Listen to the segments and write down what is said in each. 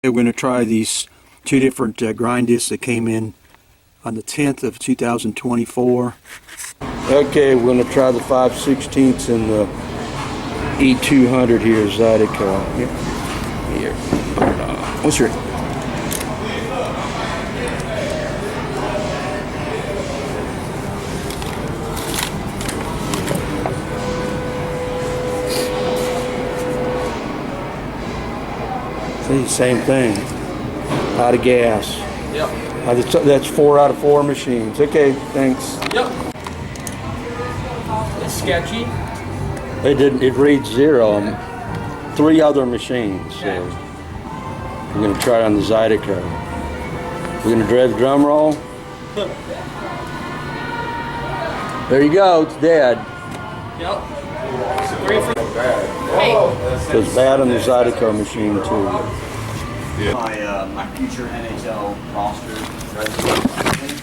We're going to try these two different grind discs that came in on the 10th of 2024. Okay, we're going to try the 5/16 and the E200 here, Zydeco. Here. What's your... See, same thing. Out of gas. Yep. That's 4 out of 4 machines. Okay, thanks. Yep. It's sketchy. It didn't. It reads 0 on 3 other machines. So we're going to try it on the Zydeco. We're going to dread the drum roll. There you go. It's dead. Yep. So it's bad on the Zydeco machine too. Yeah. My future NHL roster.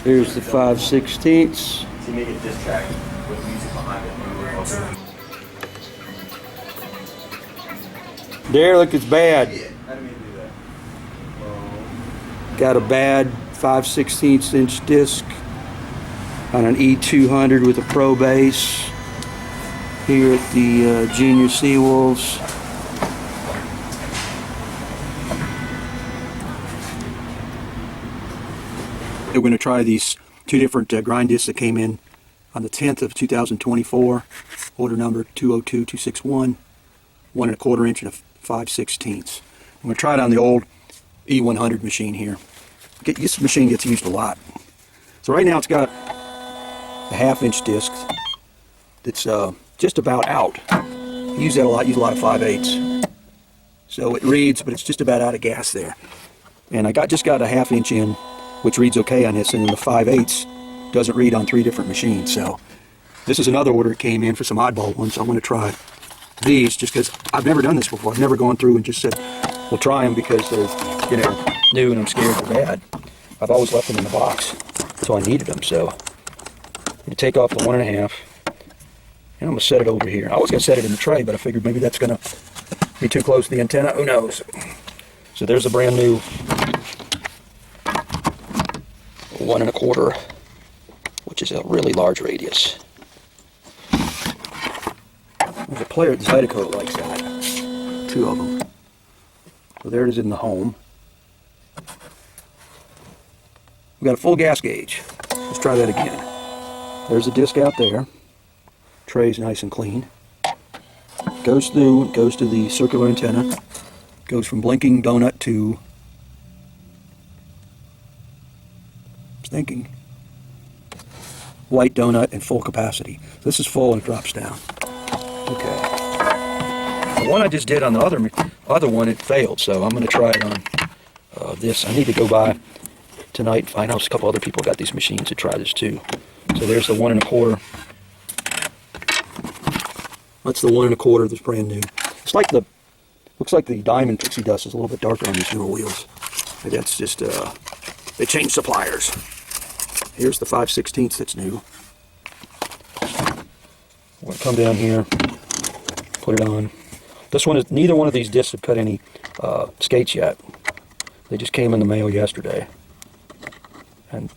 Here's the 5/16. So you make a disc track with music behind it. There, look, it's bad. Yeah. How do we do that? Got a bad 5/16 inch disc on an E200 with a Pro bass here at the Junior Seawolves. We're going to try these two different grind discs that came in on the 10th of 2024. Order number 202261, 1 1/4 inch and a 5/16. I'm going to try it on the old E100 machine here. This machine gets used a lot. So right now it's got a 1/2 inch disc that's just about out. I use that a lot, use a lot of 5/8. So it reads, but it's just about out of gas there. And I just got a 1/2 inch in, which reads okay on this, and then the 5/8 doesn't read on 3 different machines. So this is another order that came in for some oddball ones. So I'm going to try these just because I've never done this before. I've never gone through and just said, we'll try them because they're, you know, new and I'm scared they're bad. I've always left them in the box until I needed them. So I'm going to take off the 1 1/2, and I'm going to set it over here. I was going to set it in the tray, but I figured maybe that's going to be too close to the antenna. Who knows? So there's a brand new 1 1/4, which is a really large radius. There's a player at the Zydeco that likes that. 2 of them. So there it is in the home. We've got a full gas gauge. Let's try that again. There's a disc out there. Tray's nice and clean. Goes through, goes to the circular antenna. Goes from blinking donut to thinking white donut and full capacity. So this is full and it drops down. Okay. The one I just did on the other one, it failed, so I'm going to try it on this. I need to go by tonight and find out a couple other people got these machines to try this too. So there's the 1 1/4. That's the 1 1/4 that's brand new. It's like looks like the diamond pixie dust is a little bit darker on these newer wheels. But that's just, they changed suppliers. Here's the 5/16 that's new. We're going to come down here, put it on. This one is, neither one of these discs have cut any skates yet. They just came in the mail yesterday. And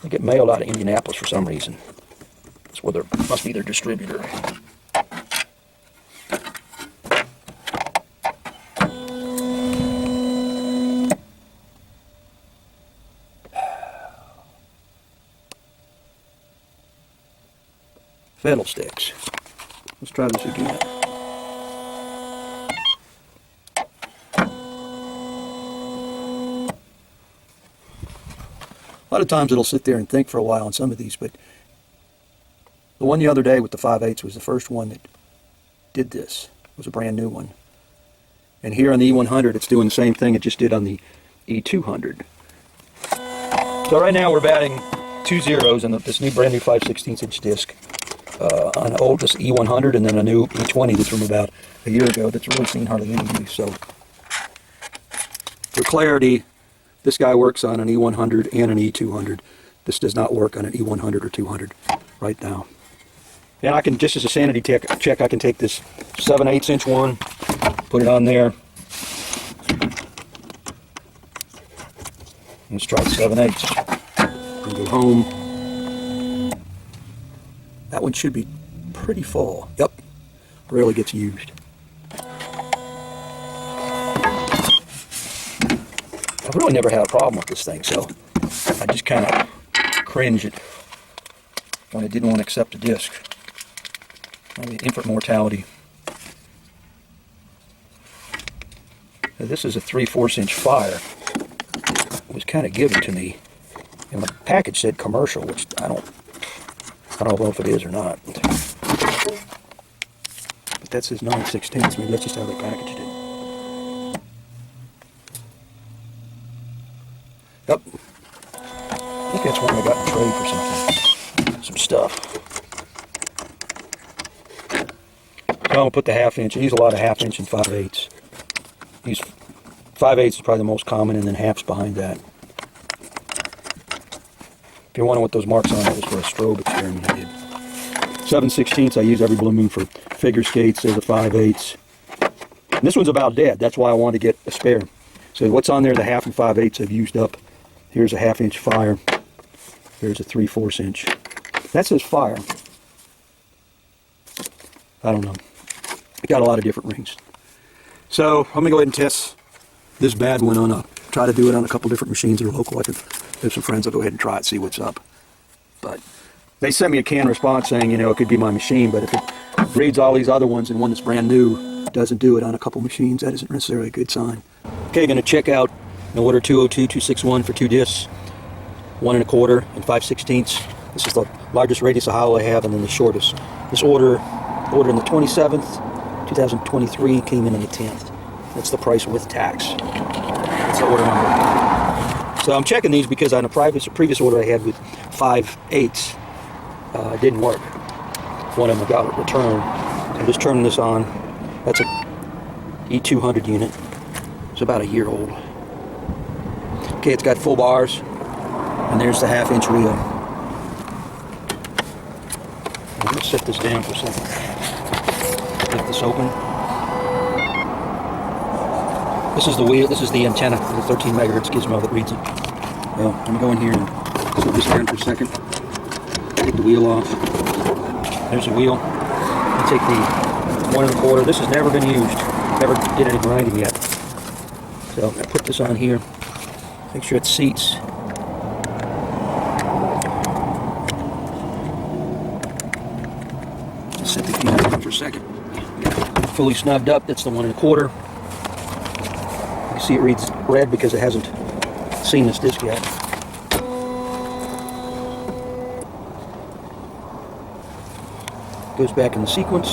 they get mailed out of Indianapolis for some reason. That's where there must be their distributor. Fiddlesticks. Let's try this again. A lot of times it'll sit there and think for a while on some of these, but the one the other day with the 5/8 was the first one that did this. It was a brand new one. And here on the E100 it's doing the same thing it just did on the E200. So right now we're batting 2 zeros in this new brand new 5/16 inch disc. On an old this E100 and then a new E20 that's from about a year ago that's really seen hardly any use. So for clarity, this guy works on an E100 and an E200. This does not work on an E100 or 200 right now. And I can, just as a sanity check, I can take this 7/8 inch one, put it on there, Let's try 7/8. And go home. That one should be pretty full. Yep, rarely gets used. I've really never had a problem with this thing, so I just kind of cringed when I didn't want to accept the disc. Maybe infant mortality. Now, this is a 3/4 inch fire. It was kind of given to me, and the package said commercial, which I don't know if it is or not. But that says 9/16. Maybe that's just how they packaged it. Yep. I think that's one I got in trade for something. Some stuff. So I'm going to put the 1/2 inch. I use a lot of 1/2 inch and 5/8. Use 5/8 is probably the most common, and then halves behind that. If you're wondering what those marks on, that was for a strobe experiment I did. 7/16 I use every blue moon for figure skates. There's a 5/8. And this one's about dead. That's why I wanted to get a spare. So what's on there, the 1/2 and 5/8 I've used up. Here's a 1/2 inch fire. There's a 3/4 inch. That says fire. I don't know. It got a lot of different rings. So I'm going to go ahead and test this bad one on try to do it on a couple different machines that are local. I have some friends. I'll go ahead and try it, see what's up. But they sent me a canned response saying, you know, it could be my machine, but if it reads all these other ones and one that's brand new doesn't do it on a couple machines, that isn't necessarily a good sign. Okay, going to check out an order 202-261 for 2 discs, 1 1/4 and 5/16. This is the largest radius of hollow I have, and then the shortest. This ordered on the 27th, 2023, came in on the 10th. That's the price with tax. That's the order number. So I'm checking these because on a previous order I had with 5/8, it didn't work. One of them got it returned. I'm just turning this on. That's a E200 unit. It's about a year old. Okay, it's got full bars, and there's the 1/2 inch wheel. I'm going to set this down for a second. Get this open. This is the wheel. This is the antenna for the 13 megahertz gizmo that reads it. Well, I'm going to go in here and set this down for a second. Take the wheel off. There's the wheel. I take the 1 1/4. This has never been used. Never did any grinding yet. So I put this on here. Make sure it seats. Just set the key down for a second. Fully snubbed up. That's the 1 1/4. You see it reads red because it hasn't seen this disc yet. Goes back in the sequence.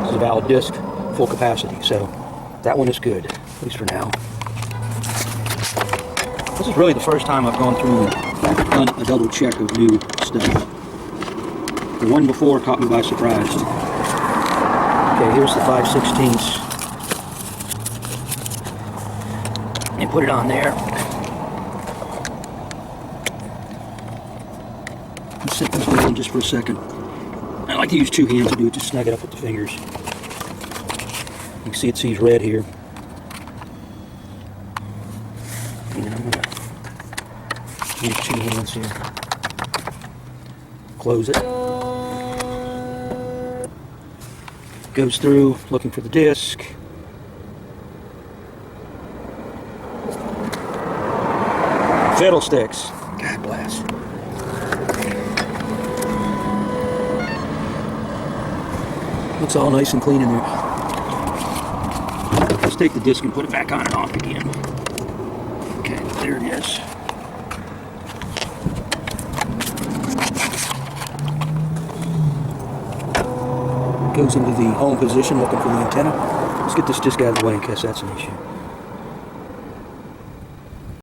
This is a valid disc, full capacity, so that one is good, at least for now. This is really the first time I've gone through and done a double check of new stuff. The one before caught me by surprise. Okay, here's the 5/16. And put it on there. Let's set this down just for a second. I like to use 2 hands to do it, just snug it up with the fingers. You can see it sees red here. And I'm going to use 2 hands here. Close it. Goes through looking for the disc. Fiddlesticks. God bless. Looks all nice and clean in there. Let's take the disc and put it back on and off again. Okay, there it is. Goes into the home position looking for the antenna. Let's get this disc out of the way in case that's an issue.